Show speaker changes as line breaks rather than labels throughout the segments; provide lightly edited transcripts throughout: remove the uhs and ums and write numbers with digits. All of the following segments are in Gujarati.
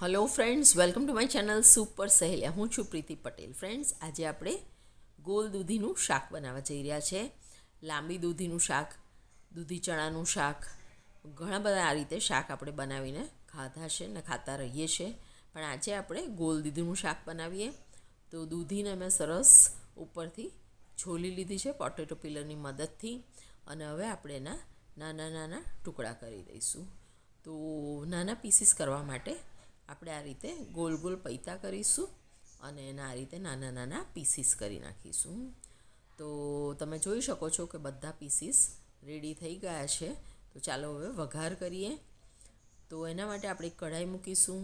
Hello friends, welcome to my channel super सहेलिया। हूँ छूं प्रीति पटेल। फ्रेंड्स, आज આપણે ગોલ દૂધીનું શાક બનાવવા જઈ રહ્યા છે। લાંબી દૂધીનું શાક, દૂધી ચણાનું શાક, ઘણા બધા આ રીતે શાક આપણે બનાવીને ખાધા છે ને ખાતા રહીએ છીએ, પણ આજે આપણે ગોલ દૂધીનું શાક બનાવીએ। તો દૂધીને મેં સરસ ઉપરથી છોલી લીધી છે પોટેટો પીલરની મદદથી, અને હવે આપણે એના નાના નાના ટુકડા કરી દઈશું। તો નાના પીસીસ કરવા માટે આપણે આ રીતે ગોલ ગોલ પૈતા કરીશું અને એના આ રીતે નાના નાના પીસીસ કરી નાખીશું। તો તમે જોઈ શકો છો કે બધા પીસીસ રેડી થઈ ગયા છે। તો ચાલો હવે વઘાર કરીએ। તો એના માટે આપણે એક કઢાઈ મૂકીશું।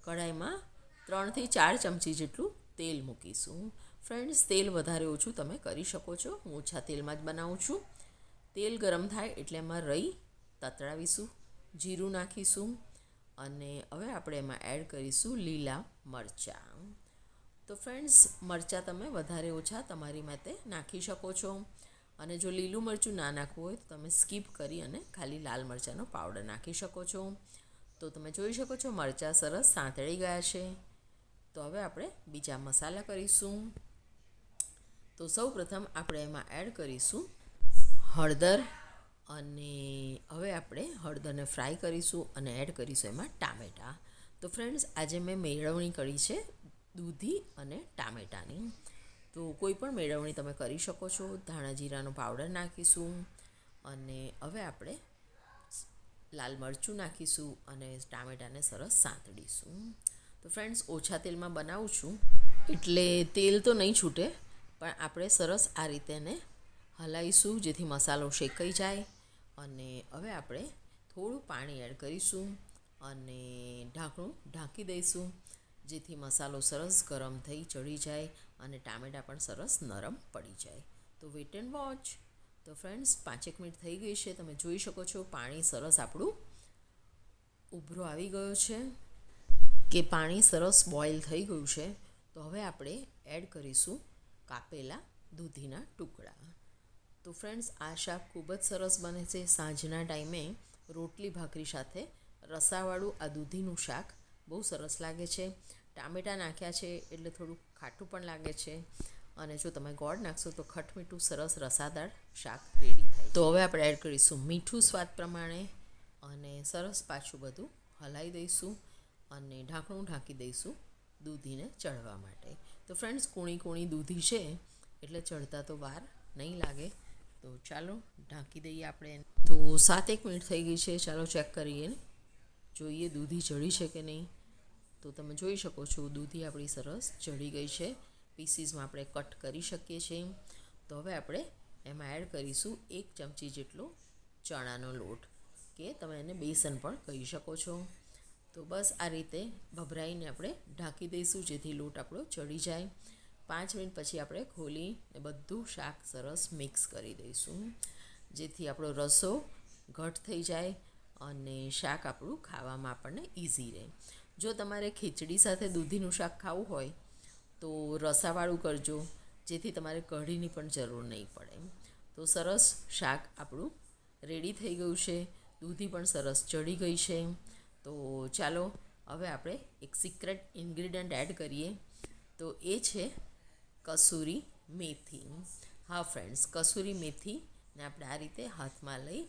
કઢાઈમાં 3 થી 4 ચમચી જેટલું તેલ મૂકીશું। ફ્રેન્ડ્સ, તેલ વધારે ઓછું તમે કરી શકો છો, હું ઓછા તેલમાં જ બનાવું છું। તેલ ગરમ થાય એટલે એમાં રઈ તતડાવીશું, જીરું નાખીશું અને હવે આપણે એમાં એડ કરીશું લીલા મરચાં। તો ફ્રેન્ડ્સ, મરચાં તમે વધારે ઓછા તમારી માટે નાખી શકો છો, અને જો લીલું મરચું ના નાખવું હોય તો તમે સ્કીપ કરી અને ખાલી લાલ મરચાંનો પાવડર નાખી શકો છો। તો તમે જોઈ શકો છો મરચાં સરસ સાંતળી ગયા છે। તો હવે આપણે બીજા મસાલા કરીશું। તો સૌપ્રથમ આપણે એમાં એડ કરીશું હળદર, અને હવે આપણે હળદરને ફ્રાય કરીશું અને એડ કરીશું એમાં ટામેટાં। તો ફ્રેન્ડ્સ, આજે મેં મેળવણી કરી છે દૂધી અને ટામેટાની। તો કોઈ પણ મેળવણી તમે કરી શકો છો। ધાણા જીરાનો પાવડર નાખીશું અને હવે આપણે લાલ મરચું નાખીશું અને ટામેટાને સરસ સાંતળીશું। તો ફ્રેન્ડ્સ, ઓછા તેલમાં બનાવું છું એટલે તેલ તો નહીં છૂટે, પણ આપણે સરસ આ રીતે એને હલાવીશું જેથી મસાલો શેકાઈ જાય। અને હવે આપણે થોડું પાણી એડ કરીશું અને ઢાંકણું ઢાંકી દઈશું જેથી મસાલો સરસ ગરમ થઈ ચડી જાય અને ટામેટાં પણ સરસ નરમ પડી જાય। તો વેટ એન્ડ વોચ। તો ફ્રેન્ડ્સ, 5 મિનિટ થઈ ગઈ છે, તમે જોઈ શકો છો પાણી સરસ આપણું ઉભરો આવી ગયો છે કે પાણી સરસ બોઇલ થઈ ગયું છે। તો હવે આપણે એડ કરીશું કાપેલા દૂધીના ટુકડા। તો ફ્રેન્ડ્સ, આ શાક ખૂબ જ સરસ બને છે સાંજના ટાઈમે રોટલી ભાખરી સાથે। રસાવાળું આ દૂધીનું શાક બહુ સરસ લાગે છે। ટામેટાં નાખ્યા છે એટલે થોડું ખાટું પણ લાગે છે, અને જો તમે ગોળ નાખશો તો ખટમીઠું સરસ રસાદાર શાક રેડી થાય। તો હવે આપણે એડ કરીશું મીઠું સ્વાદ પ્રમાણે અને સરસ પાછું બધું હલાવી દઈશું અને ઢાંકણું ઢાંકી દઈશું દૂધીને ચડવા માટે। તો ફ્રેન્ડ્સ, કૂણી કૂણી દૂધી છે એટલે ચડતા તો વાર નહીં લાગે। તો ચાલો ઢાંકી દઈએ આપણે। તો 7 મિનિટ થઈ ગઈ છે, ચાલો ચેક કરીએ, જોઈએ દૂધી ચડી છે કે નહીં। તો તમે જોઈ શકો છો દૂધી આપણી સરસ ચડી ગઈ છે। પીસીસમાં આપણે કટ કરી શકીએ છીએ। તો હવે આપણે એમાં એડ કરીશું 1 ચમચી જેટલો ચણાનો લોટ, કે તમે એને બેસન પણ કહી શકો છો। તો બસ આ રીતે ભભરાઈને આપણે ઢાંકી દઈશું જેથી લોટ આપણો ચડી જાય। 5 મિનિટ પછી આપણે ખોલીને બધું શાક સરસ મિક્સ કરી દઈશું જેથી આપણો રસો ઘટ થઈ જાય અને શાક આપણું ખાવામાં આપણને ઇઝી રહે। જો તમારે ખીચડી સાથે દૂધીનું શાક ખાવું હોય તો રસાવાળું કરજો જેથી તમારે કઢીની પણ જરૂર નહીં પડે। તો સરસ શાક આપણું રેડી થઈ ગયું છે, દૂધી પણ સરસ ચડી ગઈ છે। તો ચાલો હવે આપણે એક સિક્રેટ ઇન્ગ્રીડિયન્ટ એડ કરીએ, તો એ છે કસૂરી મેથી। હા ફ્રેન્ડ્સ, કસૂરી મેથીને આપણે આ રીતે હાથમાં લઈ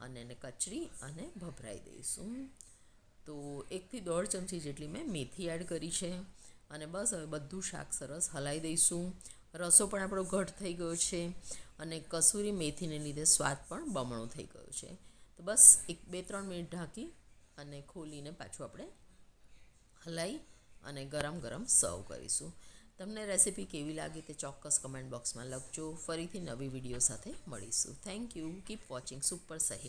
અને એને કચરી અને ભભરાઈ દઈશું। તો 1 થી 1.5 ચમચી જેટલી મેં મેથી એડ કરી છે, અને બસ હવે બધું શાક સરસ હલાવી દઈશું। રસો પણ આપણો ઘટ થઈ ગયો છે અને કસૂરી મેથીને લીધે સ્વાદ પણ બમણો થઈ ગયો છે। તો બસ 2-3 મિનિટ ઢાંકી અને ખોલીને પાછું આપણે હલાવી અને ગરમ ગરમ સર્વ કરીશું। તમને રેસીપી કેવી લાગી તે ચોક્કસ કમેન્ટ બોક્સમાં લખજો। ફરીથી નવી વિડીયો સાથે મળીશું। Thank you, keep watching super સહેલિયા।